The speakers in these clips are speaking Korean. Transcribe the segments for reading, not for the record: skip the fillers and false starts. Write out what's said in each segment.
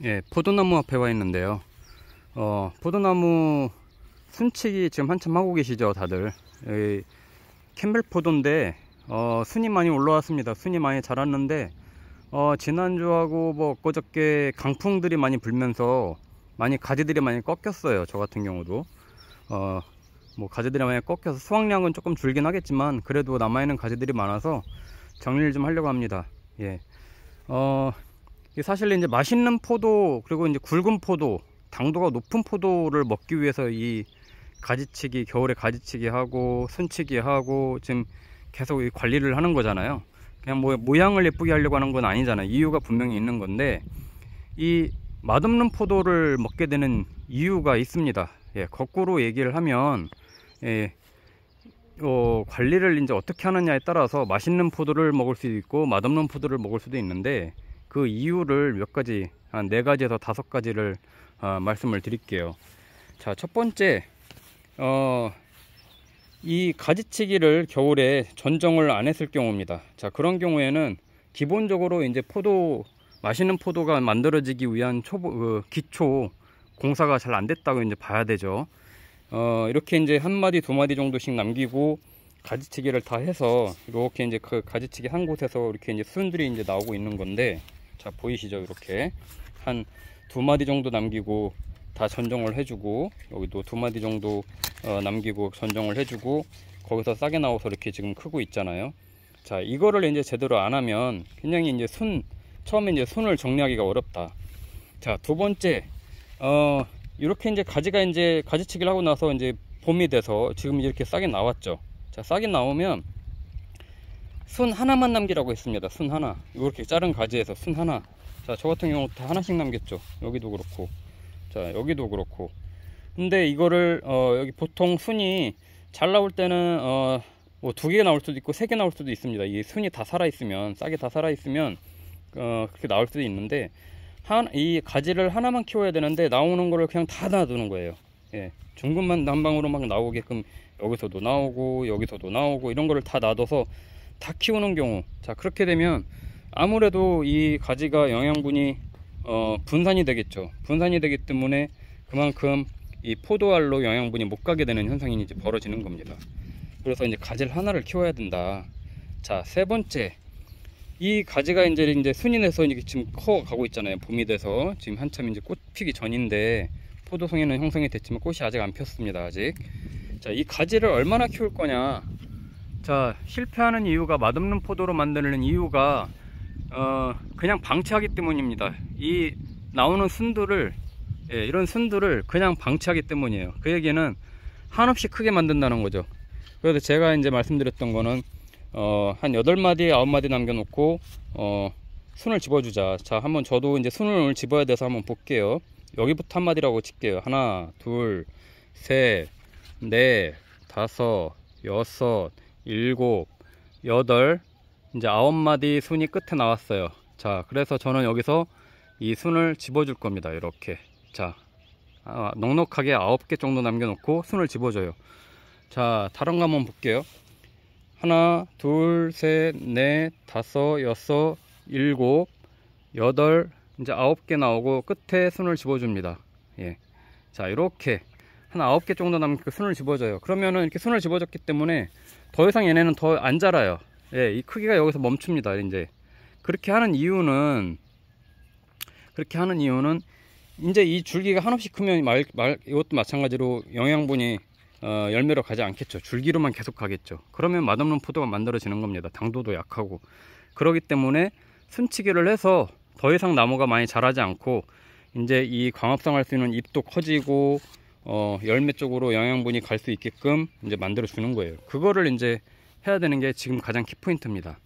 예, 포도나무 앞에 와 있는데요. 포도나무 순치기 지금 한참 하고 계시죠, 다들. 캠벨 포도인데, 순이 많이 올라왔습니다. 순이 많이 자랐는데, 지난주하고 뭐 엊그저께 강풍들이 많이 불면서 많이 가지들이 많이 꺾였어요. 저 같은 경우도. 뭐 가지들이 많이 꺾여서 수확량은 조금 줄긴 하겠지만, 그래도 남아있는 가지들이 많아서 정리를 좀 하려고 합니다. 예. 사실 이제 맛있는 포도, 그리고 이제 굵은 포도, 당도가 높은 포도를 먹기 위해서 이 가지치기, 겨울에 가지치기 하고 순치기 하고 지금 계속 이 관리를 하는 거잖아요. 그냥 뭐 모양을 예쁘게 하려고 하는 건 아니잖아요. 이유가 분명히 있는 건데, 이 맛없는 포도를 먹게 되는 이유가 있습니다. 예, 거꾸로 얘기를 하면, 예, 관리를 이제 어떻게 하느냐에 따라서 맛있는 포도를 먹을 수도 있고 맛없는 포도를 먹을 수도 있는데, 그 이유를 몇 가지, 한 4가지에서 5가지를 말씀을 드릴게요. 자, 첫 번째, 이 가지치기를 겨울에 전정을 안 했을 경우입니다. 자, 그런 경우에는 기본적으로 이제 맛있는 포도가 만들어지기 위한 기초 공사가 잘 안 됐다고 이제 봐야 되죠. 이렇게 이제 1마디 2마디 정도씩 남기고 가지치기를 다 해서 이렇게 이제 그 가지치기 한 곳에서 이렇게 이제 순들이 이제 나오고 있는 건데, 자, 보이시죠? 이렇게 한 2마디 정도 남기고 다 전정을 해주고, 여기도 2마디 정도 남기고 전정을 해주고, 거기서 싹이 나와서 이렇게 지금 크고 있잖아요. 자, 이거를 이제 제대로 안 하면 굉장히 이제 처음에 이제 순을 정리하기가 어렵다. 자, 두 번째, 이렇게 이제 가지치기를 하고 나서 이제 봄이 돼서 지금 이렇게 싹이 나왔죠. 자, 싹이 나오면 순 하나만 남기라고 했습니다. 순 하나. 이렇게 자른 가지에서 순 하나. 자, 저 같은 경우 다 하나씩 남겼죠. 여기도 그렇고, 자, 여기도 그렇고. 근데 이거를 여기 보통 순이 잘 나올 때는 뭐 2개 나올 수도 있고 3개 나올 수도 있습니다. 이 순이 다 살아있으면, 싹이 다 살아있으면 그렇게 나올 수도 있는데, 이 가지를 하나만 키워야 되는데 나오는 거를 그냥 다 놔두는 거예요. 예, 중간만 한 방으로 막 나오게끔 여기서도 나오고 여기서도 나오고 이런 거를 다 놔둬서 다 키우는 경우, 자, 그렇게 되면 아무래도 이 가지가 영양분이 분산이 되겠죠. 분산이 되기 때문에 그만큼 이 포도알로 영양분이 못 가게 되는 현상이 이제 벌어지는 겁니다. 그래서 이제 가지를 하나를 키워야 된다. 자, 세 번째, 이 가지가 이제 순이 내서 이제 지금 커 가고 있잖아요. 봄이 돼서 지금 한참 이제 꽃 피기 전인데, 포도송이는 형성이 됐지만 꽃이 아직 안 폈습니다. 아직. 자, 이 가지를 얼마나 키울 거냐. 자, 실패하는 이유가, 맛없는 포도로 만드는 이유가 그냥 방치하기 때문입니다. 이 나오는 순들을, 예, 이런 순들을 그냥 방치하기 때문이에요. 그 얘기는 한없이 크게 만든다는 거죠. 그래서 제가 이제 말씀드렸던 거는 한 8마디 9마디 남겨놓고 순을 집어주자. 자, 한번 저도 이제 순을 오늘 집어야 돼서 한번 볼게요. 여기부터 1마디라고 칠게요. 하나, 둘, 셋, 넷, 다섯, 여섯, 일곱, 여덟, 이제 9마디 순이 끝에 나왔어요. 자, 그래서 저는 여기서 이 순을 집어줄 겁니다. 이렇게. 자, 넉넉하게 9개 정도 남겨놓고 순을 집어줘요. 자, 다른 거 한번 볼게요. 하나, 둘, 셋, 넷, 다섯, 여섯, 일곱, 여덟, 이제 9개 나오고 끝에 순을 집어줍니다. 예. 자, 이렇게 한 9개 정도 남기고 순을 집어줘요. 그러면은 이렇게 순을 집어줬기 때문에 더 이상 얘네는 더 안 자라요. 예, 이 크기가 여기서 멈춥니다. 이제 그렇게 하는 이유는 이제 이 줄기가 한없이 크면 이것도 마찬가지로 영양분이 열매로 가지 않겠죠. 줄기로만 계속 가겠죠. 그러면 맛없는 포도가 만들어지는 겁니다. 당도도 약하고. 그렇기 때문에 순치기를 해서 더 이상 나무가 많이 자라지 않고, 이제 이 광합성 할 수 있는 잎도 커지고 열매 쪽으로 영양분이 갈 수 있게끔 이제 만들어 주는 거예요. 그거를 이제 해야 되는 게 지금 가장 키포인트입니다.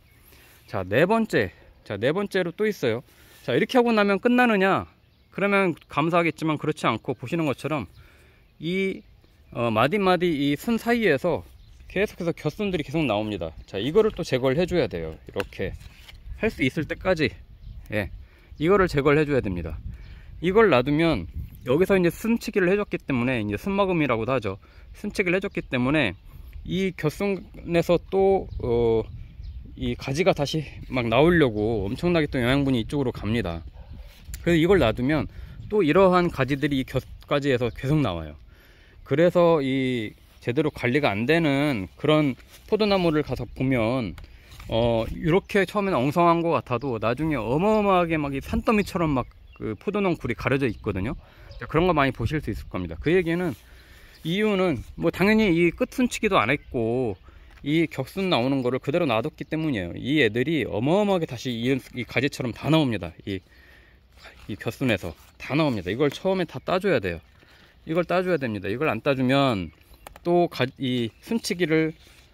자, 네 번째로 또 있어요. 자, 이렇게 하고 나면 끝나느냐? 그러면 감사하겠지만 그렇지 않고, 보시는 것처럼 이 마디마디 이 순 사이에서 계속해서 곁순들이 계속 나옵니다. 자, 이거를 또 제거를 해줘야 돼요. 이렇게 할 수 있을 때까지, 예, 이거를 제거를 해줘야 됩니다. 이걸 놔두면 여기서 이제 순치기를 해줬기 때문에, 이제 순막음이라고도 하죠. 순치기를 해줬기 때문에 이 곁순에서 또 이 가지가 다시 막 나오려고 엄청나게 또 영양분이 이쪽으로 갑니다. 그래서 이걸 놔두면 또 이러한 가지들이 이 곁가지에서 계속 나와요. 그래서 이 제대로 관리가 안 되는 그런 포도나무를 가서 보면 이렇게 처음에는 엉성한 것 같아도 나중에 어마어마하게 막 이 산더미처럼 막 그 포도농쿨이 가려져 있거든요. 그런 거 많이 보실 수 있을 겁니다. 그 얘기는, 이유는 뭐 당연히 이 끝 순치기도 안 했고 이 격순 나오는 거를 그대로 놔뒀기 때문이에요. 이 애들이 어마어마하게 다시 이 가지처럼 다 나옵니다. 이 격순에서 다 나옵니다. 이걸 처음에 다 따줘야 돼요. 이걸 따줘야 됩니다. 이걸 안 따주면 또 이 순치기를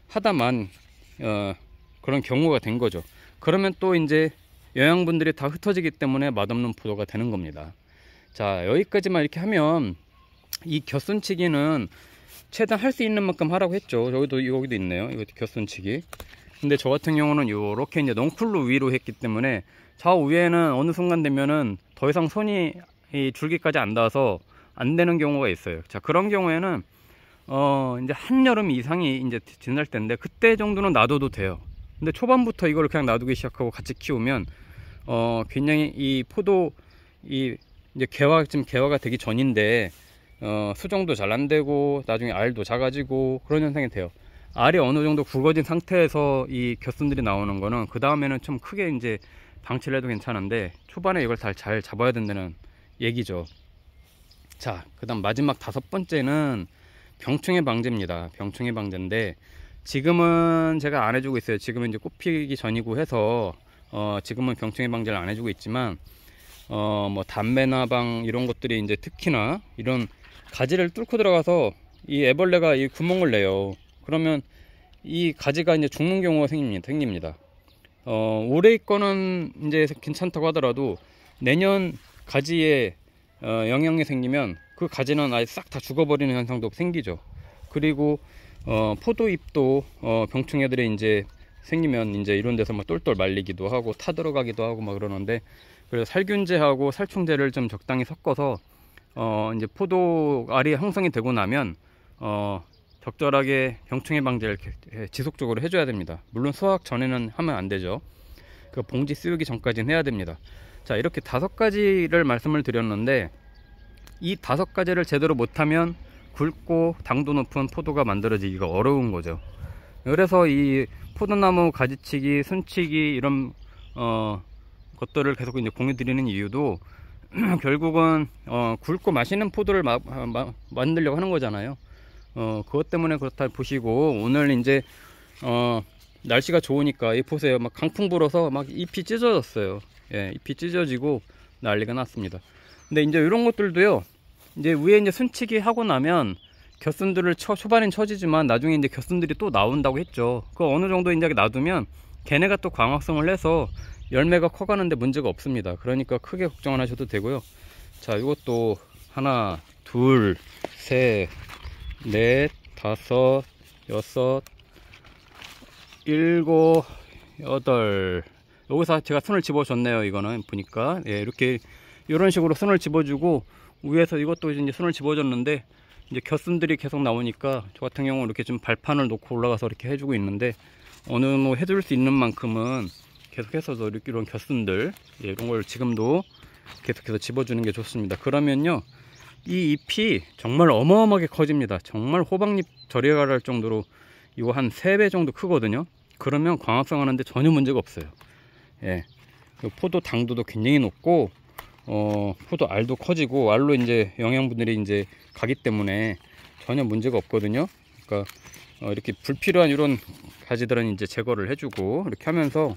하다만 그런 경우가 된 거죠. 그러면 또 이제 영양분들이 다 흩어지기 때문에 맛없는 포도가 되는 겁니다. 자, 여기까지만 이렇게 하면, 이 곁순치기는 최대한 할 수 있는 만큼 하라고 했죠. 여기도 있네요. 이것도 곁순치기. 근데 저 같은 경우는 이렇게 이제 넝쿨로 위로 했기 때문에 좌우에는 어느 순간 되면은 더 이상 손이 이 줄기까지 안 닿아서 안 되는 경우가 있어요. 자, 그런 경우에는 이제 한여름 이상이 이제 지날 때인데 그때 정도는 놔둬도 돼요. 근데 초반부터 이걸 그냥 놔두기 시작하고 같이 키우면 굉장히 이 포도 이제 지금 개화가 되기 전인데 수정도 잘 안 되고 나중에 알도 작아지고 그런 현상이 돼요. 알이 어느 정도 굵어진 상태에서 이 곁순들이 나오는 거는 그 다음에는 좀 크게 이제 방치를 해도 괜찮은데 초반에 이걸 잘 잡아야 된다는 얘기죠. 자, 그 다음 마지막 5번째는 병충해 방제입니다. 병충해 방제인데 지금은 제가 안 해주고 있어요. 지금은 이제 꽃 피기 전이고 해서 지금은 병충해 방제를 안 해주고 있지만 뭐 담배나방 이런 것들이 이제 특히나 이런 가지를 뚫고 들어가서 이 애벌레가 이 구멍을 내요. 그러면 이 가지가 이제 죽는 경우가 생깁니다. 올해 거는 이제 괜찮다고 하더라도 내년 가지에 영향이 생기면 그 가지는 아예 싹 다 죽어버리는 현상도 생기죠. 그리고 포도잎도 병충해들이 이제 생기면 이제 이런 데서 막 똘똘 말리기도 하고 타 들어가기도 하고 막 그러는데, 그래서 살균제하고 살충제를 좀 적당히 섞어서 이제 포도 알이 형성이 되고 나면 적절하게 병충해 방제를 지속적으로 해줘야 됩니다. 물론 수확 전에는 하면 안 되죠. 그 봉지 씌우기 전까지는 해야 됩니다. 자, 이렇게 5가지를 말씀을 드렸는데 이 5가지를 제대로 못하면 굵고 당도 높은 포도가 만들어지기가 어려운 거죠. 그래서 이 포도나무 가지치기, 순치기 이런 것들을 계속 이제 공유 드리는 이유도 결국은 굵고 맛있는 포도를 만들려고 하는 거잖아요. 그것 때문에 그렇다 보시고, 오늘 이제 날씨가 좋으니까 이 보세요. 막 강풍 불어서 막 잎이 찢어졌어요. 예, 잎이 찢어지고 난리가 났습니다. 근데 이제 이런 것들도요, 이제 위에 이제 순치기 하고 나면 곁순들을 초반엔 처지지만 나중에 이제 곁순들이 또 나온다고 했죠. 그 어느 정도 이제 놔두면 걔네가 또 광합성을 해서 열매가 커가는데 문제가 없습니다. 그러니까 크게 걱정 안 하셔도 되고요. 자, 이것도 하나, 둘, 셋, 넷, 다섯, 여섯, 일곱, 여덟. 여기서 제가 손을 집어줬네요. 이거는 보니까 이렇게 이런 식으로 손을 집어주고 위에서 이것도 이제 손을 집어줬는데 이제 곁순들이 계속 나오니까 저 같은 경우는 이렇게 좀 발판을 놓고 올라가서 이렇게 해주고 있는데, 어느 뭐 해줄 수 있는 만큼은 계속해서 이런 곁순들 이런 걸 지금도 계속해서 집어주는 게 좋습니다. 그러면요, 이 잎이 정말 어마어마하게 커집니다. 정말 호박잎 저리가랄 정도로 이거 한 3배 정도 크거든요. 그러면 광합성 하는데 전혀 문제가 없어요. 예, 포도 당도도 굉장히 높고 포도 알도 커지고 알로 이제 영양분들이 이제 가기 때문에 전혀 문제가 없거든요. 그러니까 이렇게 불필요한 이런 가지들은 이제 제거를 해주고 이렇게 하면서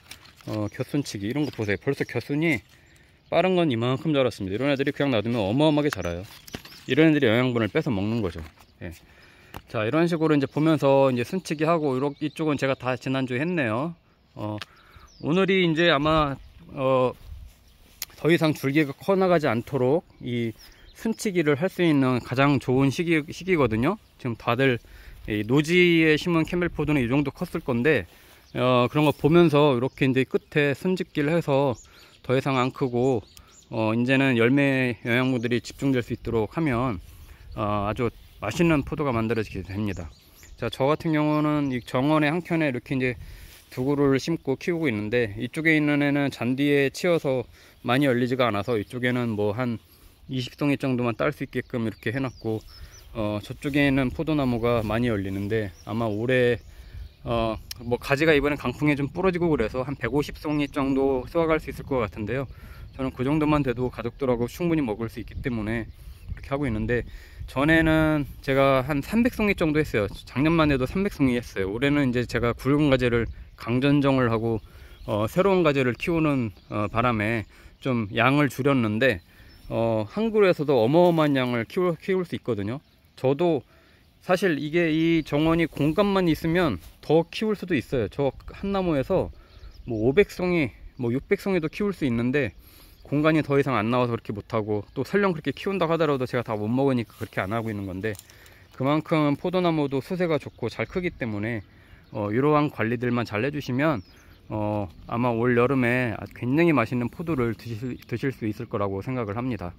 곁순치기 이런 거 보세요. 벌써 곁순이 빠른 건 이만큼 자랐습니다. 이런 애들이 그냥 놔두면 어마어마하게 자라요. 이런 애들이 영양분을 뺏어 먹는 거죠. 예. 자, 이런 식으로 이제 보면서 이제 순치기 하고 이쪽은 제가 다 지난주에 했네요. 오늘이 이제 아마 더 이상 줄기가 커나가지 않도록 이 순치기를 할 수 있는 가장 좋은 시기거든요. 지금 다들 이 노지에 심은 캐멜포도는 이 정도 컸을 건데 그런 거 보면서 이렇게 이제 끝에 순집기를 해서 더 이상 안 크고 이제는 열매 영양분들이 집중될 수 있도록 하면 아주 맛있는 포도가 만들어지게 됩니다. 자, 저 같은 경우는 이 정원의 한켠에 이렇게 이제 두 그루를 심고 키우고 있는데, 이쪽에 있는 애는 잔디에 치여서 많이 열리지가 않아서 이쪽에는 뭐 한 20송이 정도만 딸 수 있게끔 이렇게 해놨고, 저쪽에는 포도나무가 많이 열리는데 아마 올해 뭐 가지가 이번엔 강풍에 좀 부러지고 그래서 한 150송이 정도 수확할 수 있을 것 같은데요. 저는 그 정도만 돼도 가족들하고 충분히 먹을 수 있기 때문에 이렇게 하고 있는데, 전에는 제가 한 300송이 정도 했어요. 작년만 해도 300송이 했어요. 올해는 이제 제가 굵은 가지를 강전정을 하고 새로운 가지를 키우는 바람에 좀 양을 줄였는데, 한 그루에서도 어마어마한 양을 키울 수 있거든요. 저도 사실 이게 이 정원이 공간만 있으면 더 키울 수도 있어요. 저 한 나무에서 뭐 500송이 뭐 600송이도 키울 수 있는데, 공간이 더 이상 안 나와서 그렇게 못하고, 또 설령 그렇게 키운다 하더라도 제가 다 못 먹으니까 그렇게 안 하고 있는 건데, 그만큼 포도나무도 수세가 좋고 잘 크기 때문에 이러한 관리들만 잘 해주시면 아마 올 여름에 굉장히 맛있는 포도를 드실 수 있을 거라고 생각을 합니다.